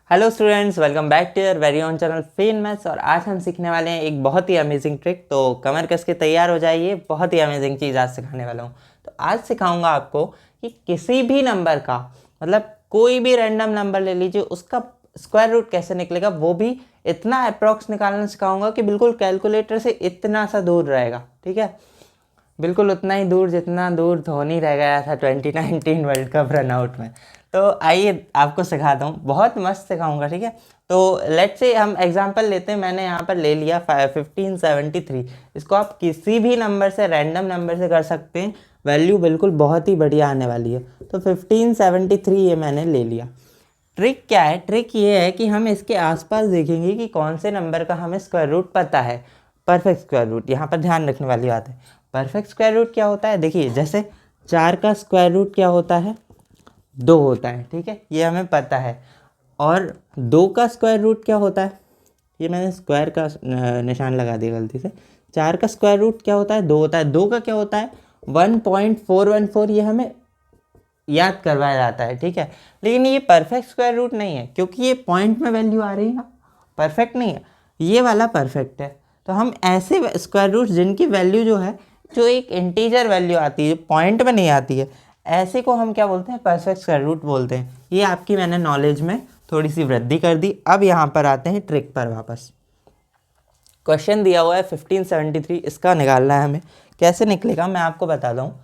Hello students, welcome back to your very own channel फेन maths. और आज हम सीखने वाले हैं एक बहुत ही अमेजिंग ट्रिक। तो कमर कस के तैयार हो जाइए, बहुत ही अमेजिंग चीज़ आज सिखाने वाला हूँ। तो आज सिखाऊंगा आपको कि किसी भी नंबर का, मतलब कोई भी रैंडम नंबर ले लीजिए, उसका स्क्वायर रूट कैसे निकलेगा, वो भी इतना अप्रॉक्स निकालना सिखाऊंगा कि बिल्कुल कैलकुलेटर से इतना सा दूर रहेगा। ठीक है, बिल्कुल उतना ही दूर जितना दूर धोनी रह गया था 2019 वर्ल्ड कप रनआउट में। तो आइए आपको सिखाता हूँ, बहुत मस्त सिखाऊंगा। ठीक है, तो लेट्स से हम एग्जांपल लेते हैं। मैंने यहाँ पर ले लिया 1573। इसको आप किसी भी नंबर से, रैंडम नंबर से कर सकते हैं, वैल्यू बिल्कुल बहुत ही बढ़िया आने वाली है। तो 1573 ये मैंने ले लिया। ट्रिक क्या है? ट्रिक ये है कि हम इसके आसपास देखेंगे कि कौन से नंबर का हमें स्क्वायर रूट पता है। परफेक्ट स्क्वायर रूट, यहाँ पर ध्यान रखने वाली बात है। परफेक्ट स्क्वायर रूट क्या होता है? देखिए, जैसे 4 का स्क्वायर रूट क्या होता है? 2 होता है। ठीक है, ये हमें पता है। और 2 का स्क्वायर रूट क्या होता है? ये मैंने स्क्वायर का निशान लगा दिया गलती से। 4 का स्क्वायर रूट क्या होता है? 2 होता है। 2 का क्या होता है? 1.414। ये हमें याद करवाया जाता है। ठीक है, लेकिन ये परफेक्ट स्क्वायर रूट नहीं है, क्योंकि ये पॉइंट में वैल्यू आ रही है ना, परफेक्ट नहीं है। ये वाला परफेक्ट है। तो हम ऐसे स्क्वायर रूट जिनकी वैल्यू जो है, जो एक इंटीजर वैल्यू आती है, पॉइंट में नहीं आती है, ऐसे को हम क्या बोलते हैं? परफेक्ट स्क्वायर रूट बोलते हैं। ये आपकी मैंने नॉलेज में थोड़ी सी वृद्धि कर दी। अब यहाँ पर आते हैं ट्रिक पर वापस। क्वेश्चन दिया हुआ है 1573, इसका निकालना है हमें। कैसे निकलेगा मैं आपको बताता हूँ।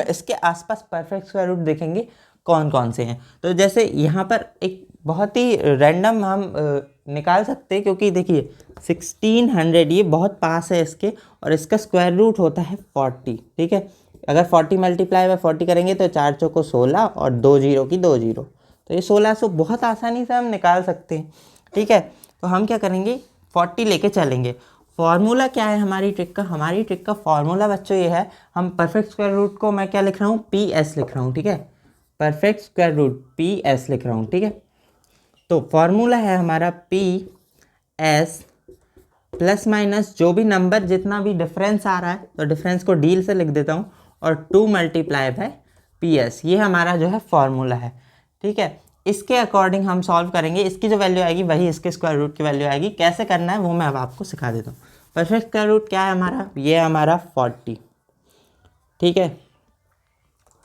इसके आसपास परफेक्ट स्क्वायर रूट देखेंगे कौन कौन से हैं। तो जैसे यहाँ पर एक बहुत ही रैंडम हम निकाल सकते हैं, क्योंकि देखिए 1600 ये बहुत पास है इसके, और इसका स्क्वायर रूट होता है 40। ठीक है, अगर 40 मल्टीप्लाई बाय 40 करेंगे तो 4 चौको 16 और 2 जीरो की 2 जीरो, तो ये 1600 बहुत आसानी से हम निकाल सकते हैं। ठीक है, तो हम क्या करेंगे? 40 लेके चलेंगे। फॉर्मूला क्या है हमारी ट्रिक का? हमारी ट्रिक का फॉर्मूला बच्चों ये है, हम परफेक्ट स्क्वायर रूट को मैं क्या लिख रहा हूँ? पी एस लिख रहा हूँ। ठीक है, perfect square root P S लिख रहा हूँ। ठीक है, तो फॉर्मूला है हमारा पी एस प्लस माइनस जो भी नंबर, जितना भी डिफरेंस आ रहा है, तो डिफरेंस को डील से लिख देता हूँ, और 2 मल्टीप्लाई बाय पी एस। ये हमारा जो है फॉर्मूला है। ठीक है, इसके अकॉर्डिंग हम सॉल्व करेंगे। इसकी जो वैल्यू आएगी वही इसके स्क्वायर रूट की वैल्यू आएगी। कैसे करना है वो मैं अब आपको सिखा देता हूँ। परफेक्ट स्क्वायर रूट क्या है हमारा? ये हमारा 40। ठीक है,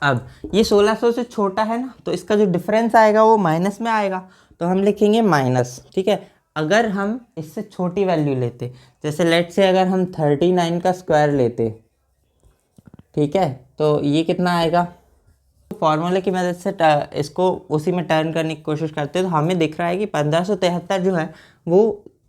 अब ये 1600 से छोटा है ना, तो इसका जो डिफरेंस आएगा वो माइनस में आएगा, तो हम लिखेंगे माइनस। ठीक है, अगर हम इससे छोटी वैल्यू लेते, जैसे लेट से अगर हम 39 का स्क्वायर लेते, ठीक है, तो ये कितना आएगा? फॉर्मूले की मदद से इसको उसी में टर्न करने की कोशिश करते हैं, तो हमें दिख रहा है कि 1573 जो है वो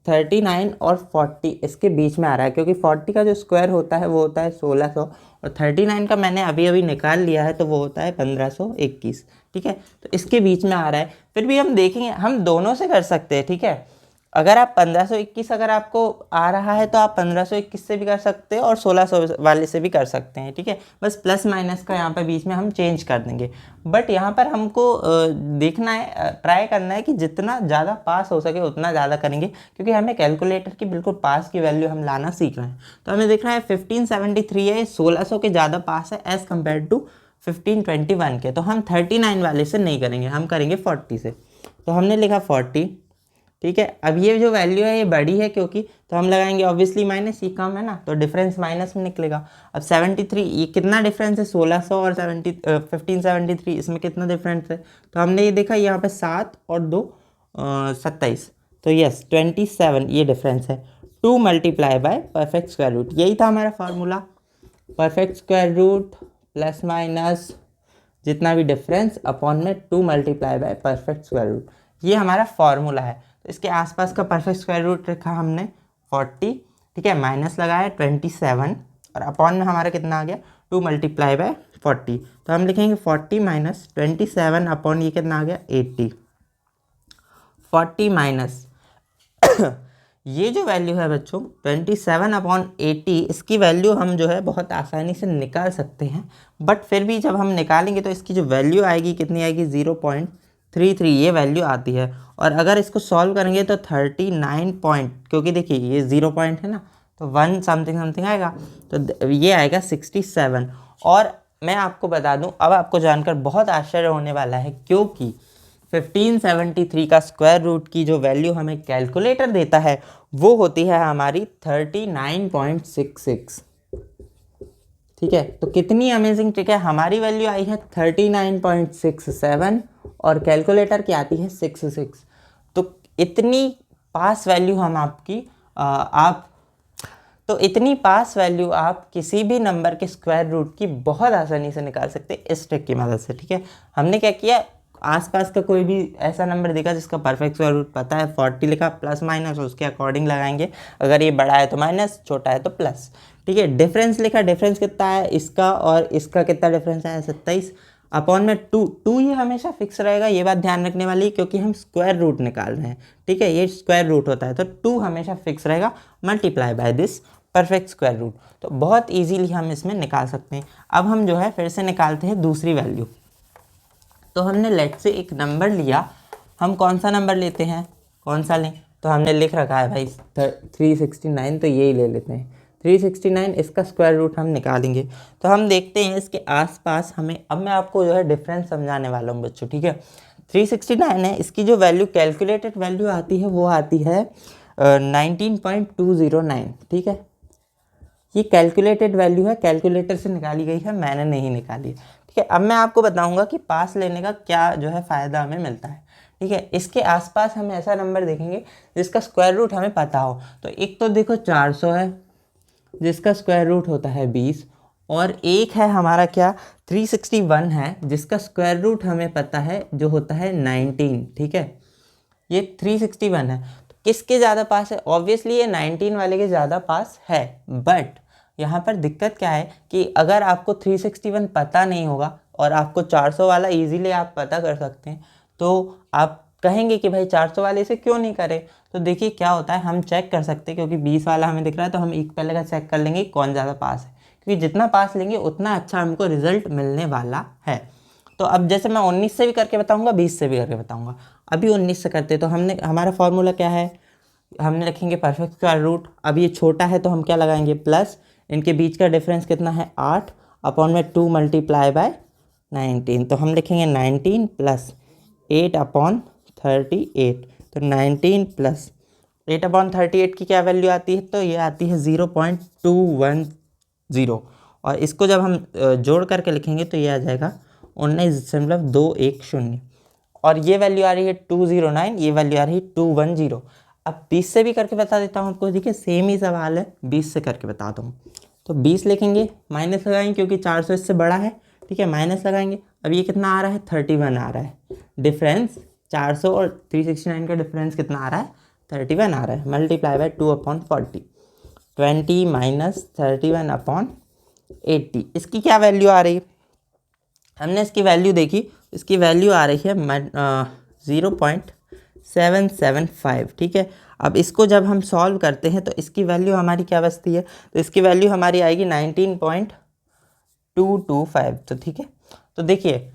39 और 40 इसके बीच में आ रहा है, क्योंकि 40 का जो स्क्वायर होता है वो होता है 1600, और 39 का मैंने अभी अभी निकाल लिया है, तो वो होता है 1521। ठीक है, तो इसके बीच में आ रहा है। फिर भी हम देखेंगे, हम दोनों से कर सकते हैं। ठीक है, अगर आप 1521 अगर आपको आ रहा है तो आप 1521 से भी कर सकते हैं, और 1600 वाले से भी कर सकते हैं। ठीक है, बस प्लस माइनस का यहाँ पर बीच में हम चेंज कर देंगे। बट यहाँ पर हमको देखना है, ट्राई करना है कि जितना ज़्यादा पास हो सके उतना ज़्यादा करेंगे, क्योंकि हमें कैलकुलेटर की बिल्कुल पास की वैल्यू हम लाना सीख रहे हैं। तो हमें देख रहा है 1573 है, 1600 के ज़्यादा पास है एज़ कम्पेयर टू 1521 के। तो हम 39 वाले से नहीं करेंगे, हम करेंगे 40 से। तो हमने लिखा 40। ठीक है, अब ये जो वैल्यू है ये बड़ी है, क्योंकि तो हम लगाएंगे ऑब्वियसली माइनस, ये कम है ना, तो डिफरेंस माइनस में निकलेगा। अब 73, ये कितना डिफरेंस है? 1600 और 1573, इसमें कितना डिफरेंस है? तो हमने ये देखा, यहाँ पे 7 और 2 27, तो यस 27 ये डिफरेंस है। 2 multiply by perfect square root, यही था हमारा formula. Perfect square root plus minus जितना भी डिफरेंस अपॉन में 2 multiply by perfect square root, ये हमारा फॉर्मूला है। तो इसके आसपास का परफेक्ट स्क्वायर रूट रखा हमने 40। ठीक है, माइनस लगाया 27, और अपॉन में हमारा कितना आ गया? 2 मल्टीप्लाई बाय 40। तो हम लिखेंगे 40 माइनस 27 अपॉन ये कितना आ गया? 80। 40 माइनस ये जो वैल्यू है बच्चों 27 अपॉन 80, इसकी वैल्यू हम जो है बहुत आसानी से निकाल सकते हैं। बट फिर भी जब हम निकालेंगे तो इसकी जो वैल्यू आएगी कितनी आएगी? 0.33 ये वैल्यू आती है। और अगर इसको सॉल्व करेंगे तो 39 पॉइंट, क्योंकि देखिए ये 0 पॉइंट है ना, तो 1 समथिंग समथिंग आएगा, तो ये आएगा 67। और मैं आपको बता दूं, अब आपको जानकर बहुत आश्चर्य होने वाला है, क्योंकि 1573 का स्क्वायर रूट की जो वैल्यू हमें कैलकुलेटर देता है वो होती है हमारी 39.66। ठीक है, तो कितनी अमेजिंग ट्रिक है, हमारी वैल्यू आई है 39.67 और कैलकुलेटर की आती है 66। तो इतनी पास वैल्यू हम आपकी इतनी पास वैल्यू आप किसी भी नंबर के स्क्वायर रूट की बहुत आसानी से निकाल सकते हैं इस ट्रिक की मदद से। ठीक है, हमने क्या किया, आसपास का कोई भी ऐसा नंबर दिखा जिसका परफेक्ट स्क्वायर रूट पता है, 40 लिखा, प्लस माइनस उसके अकॉर्डिंग लगाएंगे, अगर ये बड़ा है तो माइनस, छोटा है तो प्लस। ठीक है, डिफरेंस लिखा, डिफरेंस कितना है इसका और इसका कितना डिफरेंस है, 27 अपॉन में 2 ये हमेशा फिक्स रहेगा, ये बात ध्यान रखने वाली, क्योंकि हम स्क्वायर रूट निकाल रहे हैं। ठीक है, ये स्क्वायर रूट होता है तो 2 हमेशा फिक्स रहेगा, multiply by this perfect square root. तो बहुत इजीली हम इसमें निकाल सकते हैं। अब हम जो है फिर से निकालते हैं दूसरी वैल्यू। तो हमने लेट से एक नंबर लिया, हम कौन सा नंबर लेते हैं, कौन सा लें, तो हमने लिख रखा है भाई 369, तो यही ले लेते हैं 369, इसका स्क्वायर रूट हम निकालेंगे। तो हम देखते हैं इसके आसपास हमें, अब मैं आपको जो है डिफरेंस समझाने वाला हूँ बच्चों। ठीक है, 369 है, इसकी जो वैल्यू कैलकुलेटेड वैल्यू आती है वो आती है 19.209। ठीक है, ये कैलकुलेटेड वैल्यू है, कैलकुलेटर से निकाली गई है, मैंने नहीं निकाली। ठीक है, अब मैं आपको बताऊंगा कि पास लेने का क्या जो है फ़ायदा हमें मिलता है। ठीक है, इसके आसपास हम ऐसा नंबर देखेंगे जिसका स्क्वायर रूट हमें पता हो। तो एक तो देखो 400 है जिसका स्क्वायर रूट होता है 20, और एक है हमारा क्या 361 है जिसका स्क्वायर रूट हमें पता है जो होता है 19। ठीक है, ये 361 है, तो किसके ज़्यादा पास है, ऑब्वियसली ये 19 वाले के ज़्यादा पास है। बट यहाँ पर दिक्कत क्या है कि अगर आपको 361 पता नहीं होगा और आपको 400 वाला इजीली आप पता कर सकते हैं, तो आप कहेंगे कि भाई 400 वाले से क्यों नहीं करें। तो देखिए क्या होता है, हम चेक कर सकते हैं, क्योंकि 20 वाला हमें दिख रहा है तो हम एक पहले का चेक कर लेंगे कौन ज़्यादा पास है, क्योंकि जितना पास लेंगे उतना अच्छा हमको रिजल्ट मिलने वाला है। तो अब जैसे मैं 19 से भी करके बताऊंगा, 20 से भी करके बताऊंगा। अभी 19 से करते, तो हमने हमारा फॉर्मूला क्या है, हमने रखेंगे परफेक्ट स्क्वायर रूट। अब ये छोटा है तो हम क्या लगाएंगे, प्लस, इनके बीच का डिफरेंस कितना है 8 अपॉन में 2 मल्टीप्लाई बाय 19। तो हम लिखेंगे 19 प्लस 8 अपॉन 38। तो 19 प्लस 8 अपॉन 38 की क्या वैल्यू आती है, तो ये आती है 0.210। और इसको जब हम जोड़ करके लिखेंगे तो ये आ जाएगा 19.210। और ये वैल्यू आ रही है 209, ये वैल्यू आ रही है 210। अब 20 से भी करके बता देता हूँ आपको। देखिए सेम ही सवाल है, 20 से करके बताता हूँ। तो 20 लिखेंगे, माइनस लगाएंगे क्योंकि 400 इससे बड़ा है। ठीक है, माइनस लगाएंगे, अब ये कितना आ रहा है 31 आ रहा है। डिफरेंस 400 और 369 का डिफरेंस कितना आ रहा है 31 आ रहा है। Multiply by 2 upon 40, 20 minus 31 upon 80। इसकी क्या वैल्यू आ रही है, हमने इसकी वैल्यू देखी, इसकी वैल्यू आ रही है 0.775। ठीक है, अब इसको जब हम सॉल्व करते हैं तो इसकी वैल्यू हमारी क्या बचती है, तो इसकी वैल्यू हमारी आएगी 19.225। तो ठीक है, तो देखिए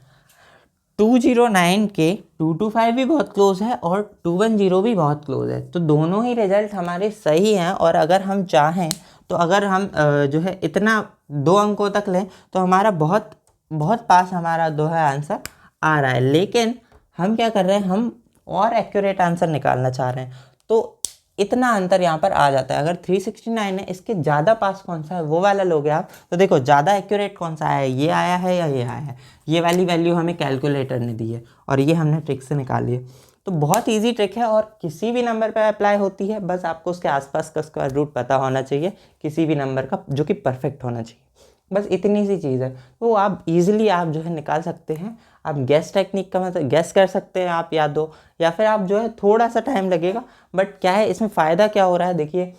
209 के 225 भी बहुत क्लोज है और 210 भी बहुत क्लोज है, तो दोनों ही रिजल्ट हमारे सही हैं। और अगर हम चाहें तो अगर हम जो है इतना 2 अंकों तक लें तो हमारा बहुत बहुत पास हमारा जो है आंसर आ रहा है। लेकिन हम क्या कर रहे हैं, हम और एक्यूरेट आंसर निकालना चाह रहे हैं, तो इतना अंतर यहाँ पर आ जाता है। अगर 369 है, इसके ज़्यादा पास कौन सा है वो वाला लोगे आप, तो देखो ज़्यादा एक्यूरेट कौन सा है, ये आया है या ये आया है। ये वाली वैल्यू हमें कैलकुलेटर ने दी है और ये हमने ट्रिक से निकाली है। तो बहुत इजी ट्रिक है और किसी भी नंबर पर अप्लाई होती है, बस आपको उसके आसपास का स्क्वायर रूट पता होना चाहिए किसी भी नंबर का, जो कि परफेक्ट होना चाहिए। बस इतनी सी चीज़ है, तो आप इजीली आप जो है निकाल सकते हैं। आप गैस टेक्निक का मतलब गैस कर सकते हैं आप, या दो, या फिर आप जो है थोड़ा सा टाइम लगेगा, बट क्या है इसमें फ़ायदा क्या हो रहा है। देखिए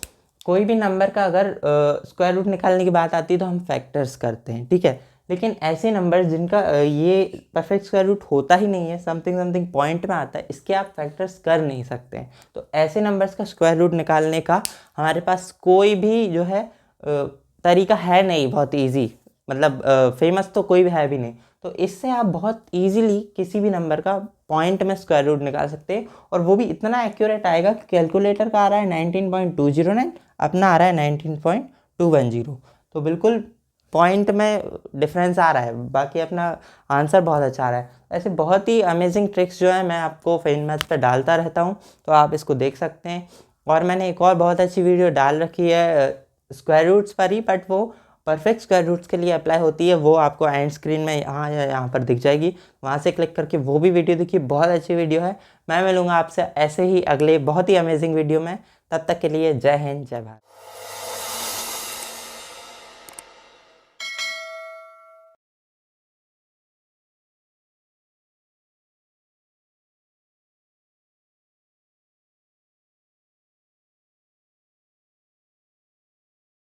कोई भी नंबर का अगर स्क्वायर रूट निकालने की बात आती है तो हम फैक्टर्स करते हैं। ठीक है, लेकिन ऐसे नंबर जिनका ये परफेक्ट स्क्वायर रूट होता ही नहीं है, समथिंग समथिंग पॉइंट में आता है, इसके आप फैक्टर्स कर नहीं सकते हैं। तो ऐसे नंबर्स का स्क्वायर रूट निकालने का हमारे पास कोई भी जो है तरीका है नहीं, बहुत इजी, मतलब फेमस तो कोई भी है भी नहीं। तो इससे आप बहुत इजीली किसी भी नंबर का पॉइंट में स्क्वायर रूट निकाल सकते हैं, और वो भी इतना एक्यूरेट आएगा कि कैलकुलेटर का आ रहा है 19.209, अपना आ रहा है 19.210। तो बिल्कुल पॉइंट में डिफरेंस आ रहा है, बाकी अपना आंसर बहुत अच्छा आ रहा है। ऐसे बहुत ही अमेजिंग ट्रिक्स जो है मैं आपको फेन मैथ्स पे डालता रहता हूँ, तो आप इसको देख सकते हैं। और मैंने एक और बहुत अच्छी वीडियो डाल रखी है स्क्वायर रूट्स पर ही, बट वो परफेक्ट स्क्वायर रूट्स के लिए अप्लाई होती है। वो आपको एंड स्क्रीन में यहाँ या यहाँ पर दिख जाएगी, वहाँ से क्लिक करके वो भी वीडियो देखिए, बहुत अच्छी वीडियो है। मैं मिलूँगा आपसे ऐसे ही अगले बहुत ही अमेजिंग वीडियो में। तब तक के लिए जय हिंद, जय भारत।